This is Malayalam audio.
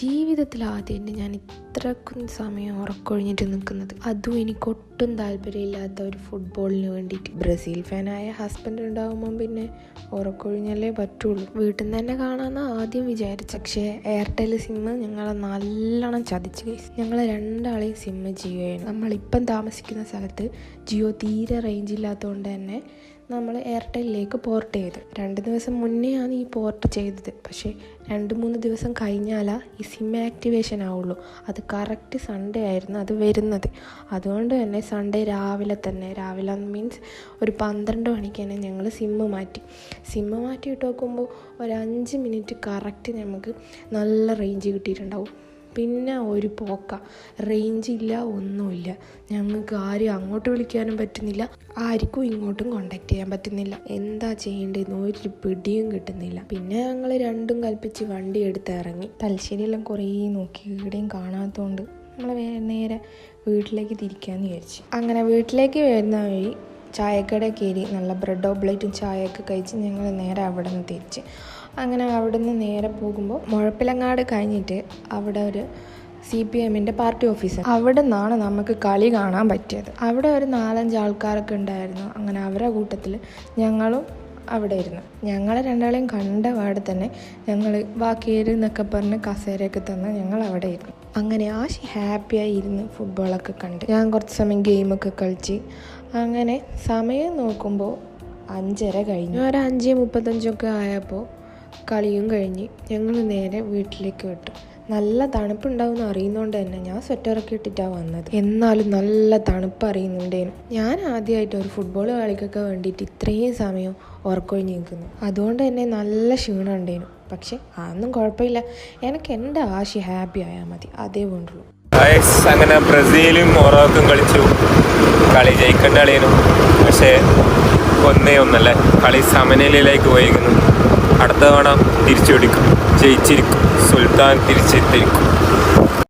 ജീവിതത്തിൽ ആദ്യമായിട്ട് ഞാൻ ഇത്രക്കും സമയം ഉറക്കൊഴിഞ്ഞിട്ട് നിൽക്കുന്നത്. അതും എനിക്കൊട്ടും താല്പര്യമില്ലാത്ത ഒരു ഫുട്ബോളിന് വേണ്ടിയിട്ട്. ബ്രസീൽ ഫാനായ ഹസ്ബൻഡ് ഉണ്ടാകുമ്പം പിന്നെ ഉറക്കൊഴിഞ്ഞല്ലേ പറ്റുള്ളൂ. വീട്ടിൽ നിന്ന് തന്നെ കാണാമെന്ന് ആദ്യം വിചാരിച്ചു. പക്ഷേ എയർടെൽ സിമ്മ് ഞങ്ങളെ നല്ലോണം ചതിച്ച്. ഞങ്ങൾ രണ്ടാളെയും സിമ്മ് ജിയോയാണ്. നമ്മളിപ്പം താമസിക്കുന്ന സ്ഥലത്ത് ജിയോ തീരെ റേഞ്ച് ഇല്ലാത്തതുകൊണ്ട് തന്നെ നമ്മൾ എയർടെല്ലിലേക്ക് പോർട്ട് ചെയ്തു. 2 ദിവസം മുന്നെയാണ് ഈ പോർട്ട് ചെയ്തത്. പക്ഷേ 2-3 ദിവസം കഴിഞ്ഞാലാ ഈ സിം ആക്ടിവേഷൻ ആവുള്ളൂ. അത് കറക്റ്റ് സൺഡേ ആയിരുന്നു അത് വരുന്നത്. അതുകൊണ്ട് തന്നെ സൺഡേ രാവിലെ മീൻസ് ഒരു 12 മണിക്ക് തന്നെ ഞങ്ങൾ സിമ്മ് മാറ്റിയിട്ട് നോക്കുമ്പോൾ ഒരു 5 മിനിറ്റ് കറക്റ്റ് നമുക്ക് നല്ല റേഞ്ച് കിട്ടിയിട്ടുണ്ടാവും. പിന്നെ ഒരു പോക്ക, റേഞ്ച് ഇല്ല, ഒന്നുമില്ല. ഞങ്ങൾക്ക് ആരും അങ്ങോട്ട് വിളിക്കാനും പറ്റുന്നില്ല, ആർക്കും ഇങ്ങോട്ടും കോണ്ടാക്ട് ചെയ്യാൻ പറ്റുന്നില്ല. എന്താ ചെയ്യേണ്ടതെന്ന് ഒരു പിടിയും കിട്ടുന്നില്ല. പിന്നെ ഞങ്ങൾ രണ്ടും കൽപ്പിച്ച് വണ്ടി എടുത്ത് ഇറങ്ങി. തലശ്ശേരിയെല്ലാം കുറേ നോക്കി, ഇവിടെയും കാണാത്തതുകൊണ്ട് നമ്മൾ നേരെ വീട്ടിലേക്ക് തിരിക്കാമെന്ന് വിചാരിച്ചു. അങ്ങനെ വീട്ടിലേക്ക് വരുന്ന വഴി ചായക്കട കയറി നല്ല ബ്രെഡ് ഓംപ്ലേറ്റും ചായയൊക്കെ കഴിച്ച് ഞങ്ങൾ നേരെ അവിടെ നിന്ന് തിരിച്ച്. അങ്ങനെ അവിടെ നിന്ന് നേരെ പോകുമ്പോൾ മുഴപ്പിലങ്ങാട് കഴിഞ്ഞിട്ട് അവിടെ ഒരു CPM പാർട്ടി ഓഫീസ്, അവിടെ നിന്നാണ് നമുക്ക് കളി കാണാൻ പറ്റിയത്. അവിടെ ഒരു 4-5 ആൾക്കാരൊക്കെ ഉണ്ടായിരുന്നു. അങ്ങനെ അവരുടെ കൂട്ടത്തിൽ ഞങ്ങളും അവിടെ ഇരുന്നു. ഞങ്ങളെ രണ്ടാളെയും കണ്ട പാടെ തന്നെ ഞങ്ങൾ ബാക്കിയേര് എന്നൊക്കെ പറഞ്ഞ് കസേരയൊക്കെ തന്ന് ഞങ്ങൾ അവിടെ ഇരുന്നു. അങ്ങനെ ഹാപ്പിയായി ഇരുന്ന് ഫുട്ബോളൊക്കെ കണ്ട് ഞാൻ കുറച്ച് സമയം ഗെയിമൊക്കെ കളിച്ച്. അങ്ങനെ സമയം നോക്കുമ്പോൾ 5:30 കഴിഞ്ഞു. ഒരു 5:35 ആയപ്പോൾ കളിയും കഴിഞ്ഞ് ഞങ്ങൾ നേരെ വീട്ടിലേക്ക് വിട്ടു. നല്ല തണുപ്പുണ്ടാവും എന്ന് അറിയുന്നതുകൊണ്ട് തന്നെ ഞാൻ സ്വെറ്ററൊക്കെ ഇട്ടിട്ടാണ് വന്നത്. എന്നാലും നല്ല തണുപ്പ് അറിയുന്നുണ്ടേനും. ഞാൻ ആദ്യമായിട്ട് ഒരു ഫുട്ബോൾ കളിക്കൊക്കെ വേണ്ടിയിട്ട് ഇത്രയും സമയം ഉറക്കൊഴിഞ്ഞ് നിൽക്കുന്നു. അതുകൊണ്ട് തന്നെ നല്ല ക്ഷീണം ഉണ്ടേനും. പക്ഷെ അതൊന്നും കുഴപ്പമില്ല, എനിക്ക് എൻ്റെ ഹാപ്പി ആയാൽ മതി, അതേ വേണ്ടുള്ളൂ. അങ്ങനെ ബ്രസീലും മൊറോക്കും കളിച്ചു. കളി ജയിക്കേണ്ട കളിയനും, പക്ഷേ 1-1 കളി സമനിലയിലേക്ക് പോയിരിക്കുന്നു. അടുത്ത തവണ തിരിച്ചു പിടിക്കും, ജയിച്ചിരിക്കും, സുൽത്താൻ തിരിച്ചെത്തിയിരിക്കും.